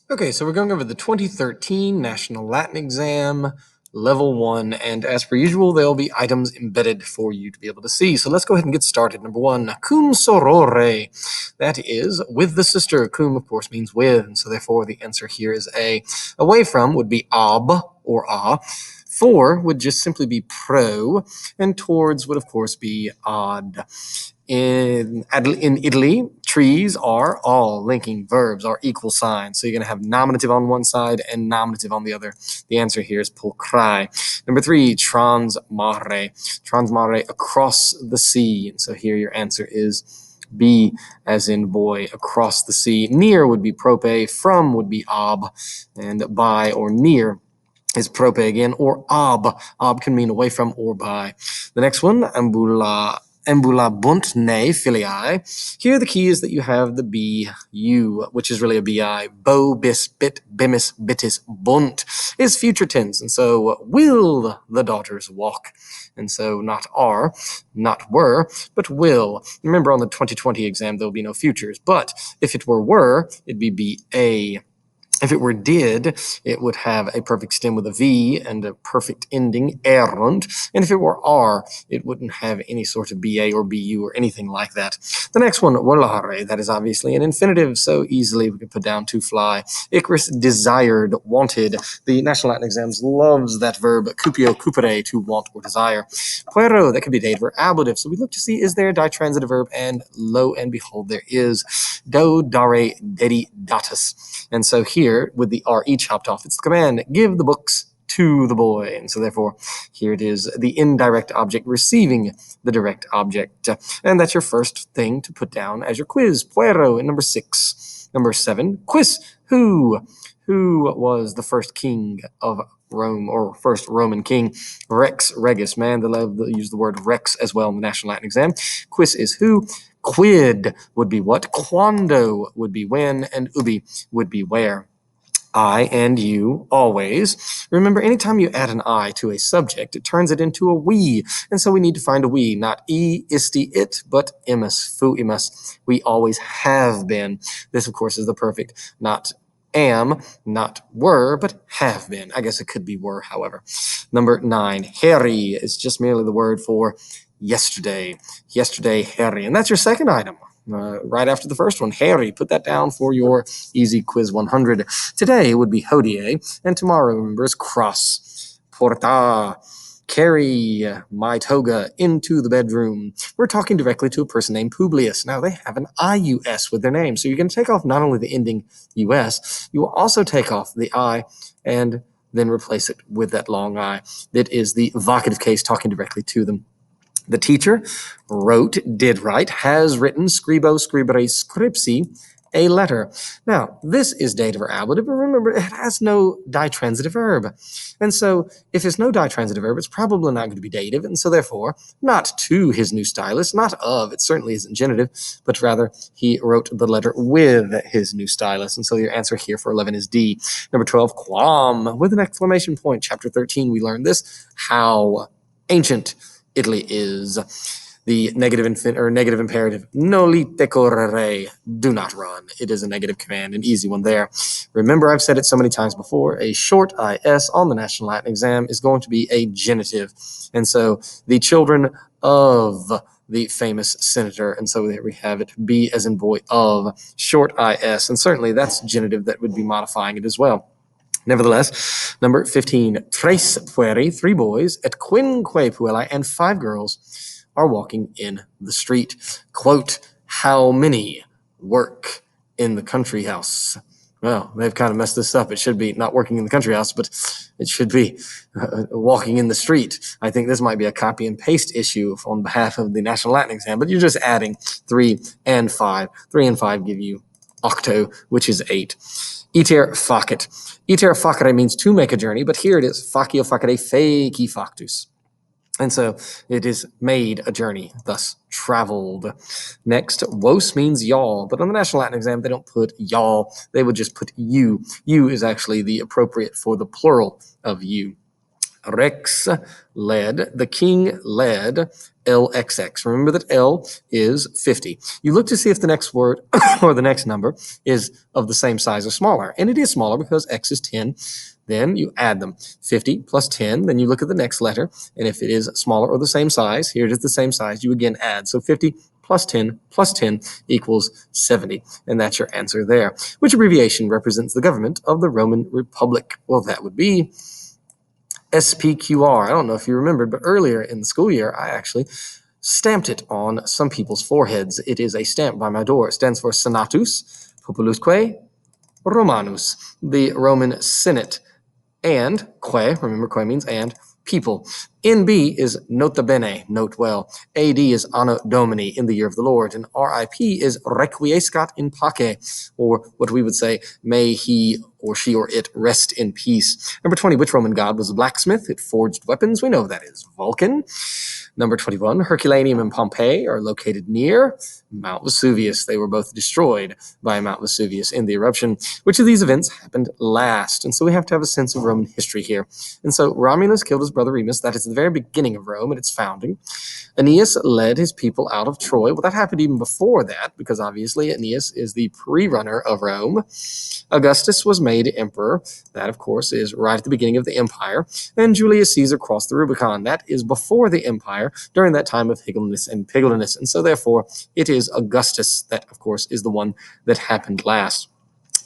Okay, so we're going over the 2013 National Latin Exam, Level 1, and as per usual, there will be items embedded for you to be able to see. So let's go ahead and get started. Number 1, cum sorore. That is with the sister. Cum, of course, means with, and so therefore the answer here is A. Away from would be ab or a. For would just simply be pro, and towards would, of course, be ad. In Italy, trees are all linking verbs, are equal signs. So you're going to have nominative on one side and nominative on the other. The answer here is pulchrae. Number 3, transmare. Transmare, across the sea. And so here your answer is B, as in boy, across the sea. Near would be prope, from would be ab, and by or near is prope again, or ab. Ab can mean away from or by. The next one, ambulabunt ne filii. Here the key is that you have the bu, which is really a bi. Bo, bis, bit, bimis, bitis, bunt is future tense. And so will the daughters walk? And so not are, not were, but will. Remember on the 2020 exam, there will be no futures. But if it were, it'd be ba. If it were did, it would have a perfect stem with a V and a perfect ending, erunt. And if it were are, it wouldn't have any sort of BA or BU or anything like that. The next one, volare, that is obviously an infinitive, so easily we could put down to fly. Icarus desired, wanted. The National Latin Exams loves that verb, cupio, cupere, to want or desire. Puero, that could be dative or ablative. So we look to see, is there a ditransitive verb? And lo and behold, there is. Do, dare, dedi, datus. And so here, with the RE chopped off, it's the command, give the books to the boy. And so therefore, here it is, the indirect object receiving the direct object. And that's your first thing to put down as your quiz. Puero in number 6. Number 7, quiz. Who was the first king of Rome, or first Roman king? Rex regis. Man, they love to use the word rex as well in the National Latin Exam. Quiz is who. Quid would be what, quando would be when, and ubi would be where. I and you, always. Remember, anytime you add an I to a subject, it turns it into a we. And so we need to find a we, not e, isti, it, but imus, fuimus. We always have been. This, of course, is the perfect, not am, not were, but have been. I guess it could be were, however. Number 9, heri is just merely the word for yesterday. Yesterday, heri. And that's your second item. Right after the first one, heri. Put that down for your easy quiz 100. Today would be hodie, and tomorrow, remember, is cross. Porta. Carry my toga into the bedroom. We're talking directly to a person named Publius. Now, they have an IUS with their name, so you're going to take off not only the ending US, you will also take off the I and then replace it with that long I. That is the vocative case talking directly to them. The teacher wrote, did write, has written, scribo, scribere, scripsi, a letter. Now, this is dative or ablative, but remember, it has no ditransitive verb. And so, if there's no ditransitive verb, it's probably not going to be dative, and so therefore, not to his new stylist, not of, it certainly isn't genitive, but rather, he wrote the letter with his new stylist, and so your answer here for 11 is D. Number 12, quam, with an exclamation point. Chapter 13, we learned this, how ancient Italy is. The negative negative imperative, nolite correre, do not run. It is a negative command, an easy one there. Remember, I've said it so many times before, a short IS on the National Latin Exam is going to be a genitive. And so the children of the famous senator, and so there we have it, be as in boy of, short IS, and certainly that's genitive that would be modifying it as well. Nevertheless, number 15, tres pueri, 3 boys, et quinque puellae, and 5 girls are walking in the street. Quote, how many work in the country house? Well, they've kind of messed this up. It should be not working in the country house, but it should be walking in the street. I think this might be a copy and paste issue on behalf of the National Latin Exam, but you're just adding 3 and 5. 3 and 5 give you octo, which is 8. Iter facet. Iter facere means to make a journey, but here it is, facio facere feci factus. And so it is made a journey, thus traveled. Next, vos means y'all, but on the National Latin Exam, they don't put y'all, they would just put you. You is actually the appropriate for the plural of you. Rex led, the king led LXX. Remember that L is 50. You look to see if the next word or the next number is of the same size or smaller. And it is smaller because X is 10. Then you add them. 50 plus 10. Then you look at the next letter. And if it is smaller or the same size, here it is the same size, you again add. So 50 plus 10 equals 70. And that's your answer there. Which abbreviation represents the government of the Roman Republic? Well, that would be SPQR. I don't know if you remembered, but earlier in the school year, I actually stamped it on some people's foreheads. It is a stamp by my door. It stands for Senatus Populusque Romanus, the Roman Senate. And que, remember que means and, people. NB is nota bene, note well. AD is anno domini, in the year of the Lord. And RIP is requiescat in pace, or what we would say, may he or she or it rest in peace. Number 20, which Roman god was a blacksmith? It forged weapons. We know that is Vulcan. Number 21, Herculaneum and Pompeii are located near Mount Vesuvius. They were both destroyed by Mount Vesuvius in the eruption. Which of these events happened last? And so we have to have a sense of Roman history here. And so Romulus killed his brother Remus. That is the very beginning of Rome and its founding. Aeneas led his people out of Troy. Well, that happened even before that, because obviously Aeneas is the pre-runner of Rome. Augustus was made emperor. That, of course, is right at the beginning of the empire. And Julius Caesar crossed the Rubicon. That is before the empire, during that time of Higelinus and Pigelinus. And so, therefore, it is Augustus that, of course, is the one that happened last.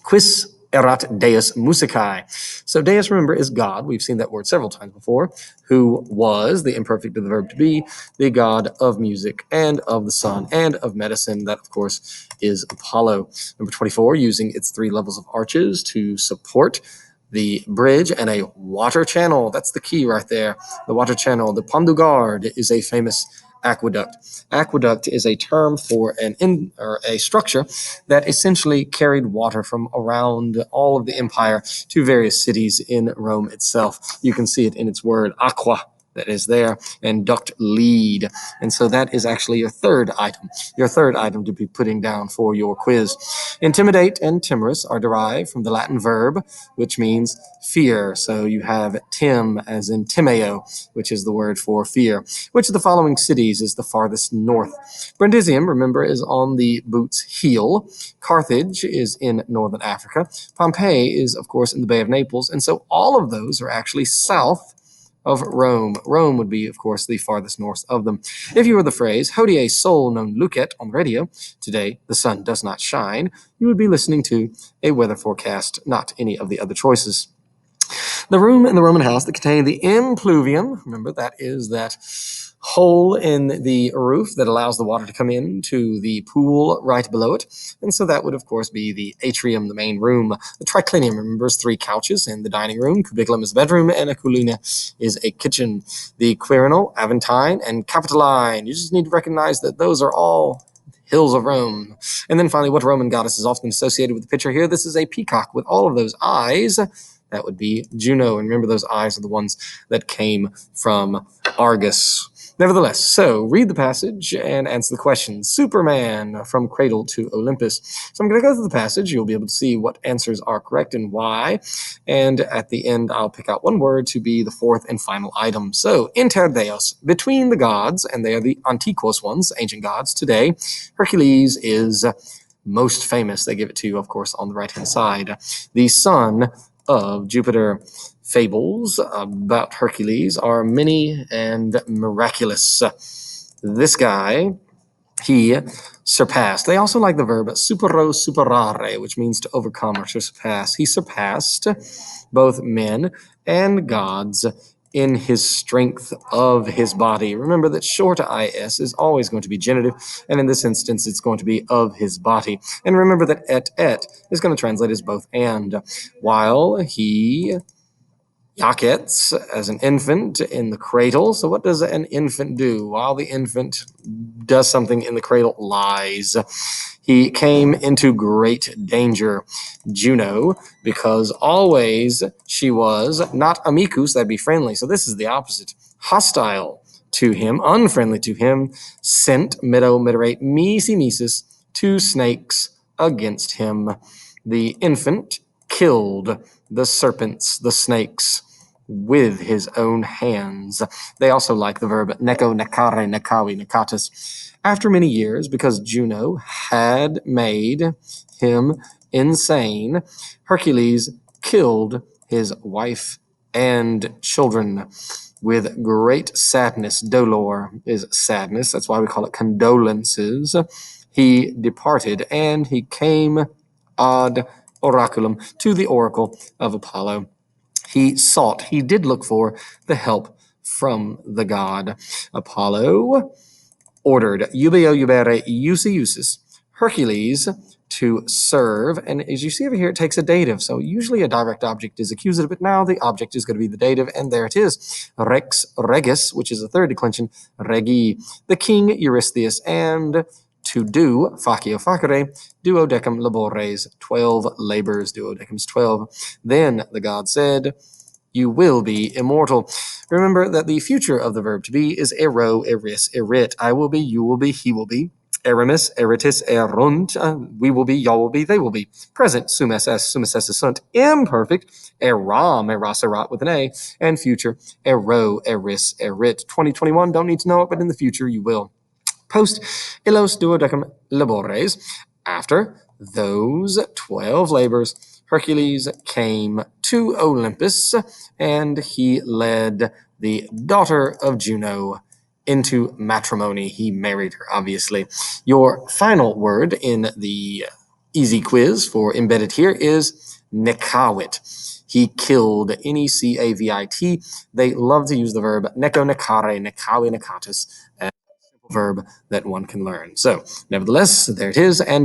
Quis erat Deus musicae. So Deus, remember, is God. We've seen that word several times before. Who was, the imperfect of the verb to be, the god of music and of the sun and of medicine. That, of course, is Apollo. Number 24, using its 3 levels of arches to support the bridge and a water channel. That's the key right there. The water channel. The Pont du Gard is a famous aqueduct. Aqueduct is a term for a structure that essentially carried water from around all of the empire to various cities in Rome itself. You can see it in its word aqua that is there, and duct lead. And so that is actually your third item to be putting down for your quiz. Intimidate and timorous are derived from the Latin verb, which means fear. So you have tim as in timeo, which is the word for fear. Which of the following cities is the farthest north? Brundisium, remember, is on the boot's heel. Carthage is in northern Africa. Pompeii is, of course, in the Bay of Naples. And so all of those are actually south of Rome. Rome would be, of course, the farthest north of them. If you were the phrase, hodie sol non lucet on radio, today the sun does not shine, you would be listening to a weather forecast, not any of the other choices. The room in the Roman house that contained the impluvium, remember that is that hole in the roof that allows the water to come in to the pool right below it. And so that would, of course, be the atrium, the main room. The triclinium, remember, is 3 couches in the dining room. Cubiculum is a bedroom, and a culina is a kitchen. The Quirinal, Aventine, and Capitoline. You just need to recognize that those are all hills of Rome. And then finally, what Roman goddess is often associated with the picture here? This is a peacock with all of those eyes. That would be Juno. And remember, those eyes are the ones that came from Argus. Nevertheless, so read the passage and answer the question. Superman from cradle to Olympus. So I'm going to go through the passage. You'll be able to see what answers are correct and why. And at the end, I'll pick out one word to be the 4th and final item. So, inter deos, between the gods, and they are the antiquos ones, ancient gods today. Hercules is most famous. They give it to you, of course, on the right-hand side. The son of Jupiter. Fables about Hercules are many and miraculous. This guy, he surpassed. They also like the verb supero superare, which means to overcome or to surpass. He surpassed both men and gods in his strength of his body. Remember that short is is always going to be genitive, and in this instance, it's going to be of his body. And remember that et is going to translate as both and. While he yakets as an infant in the cradle. So what does an infant do? While the infant does something in the cradle, lies. He came into great danger, Juno, because always she was not amicus, that'd be friendly. So this is the opposite. Hostile to him, unfriendly to him, sent mitterate mimesis 2 snakes against him. The infant killed the serpents, the snakes, with his own hands. They also like the verb neko, nekare, nekawi, nekatus. After many years, because Juno had made him insane, Hercules killed his wife and children with great sadness. Dolor is sadness. That's why we call it condolences. He departed and he came ad oraculum to the oracle of Apollo. He did look for the help from the god. Apollo ordered Eubeo Eubere Eusiusis Hercules to serve, and as you see over here, it takes a dative. So usually a direct object is accusative, but now the object is going to be the dative, and there it is. Rex Regis, which is a third declension, Regi, the king Eurystheus, and to do, facio facere, duodecim labores, 12 labors, duodecim's 12. Then the god said, you will be immortal. Remember that the future of the verb to be is ero, eris, erit. I will be, you will be, he will be. Eramis, eritis, erunt. We will be, y'all will be, they will be. Present, sumes es sunt. Imperfect, eram, eras, erat with an A. And future, ero, eris, erit. 2021, don't need to know it, but in the future you will. Post illos duodecim labores. After those 12 labors, Hercules came to Olympus, and he led the daughter of Juno into matrimony. He married her, obviously. Your final word in the easy quiz for embedded here is nekawit. He killed, Necavit. They love to use the verb neko, nekare, nekawi, nekatus, verb that one can learn. So, nevertheless, there it is, and good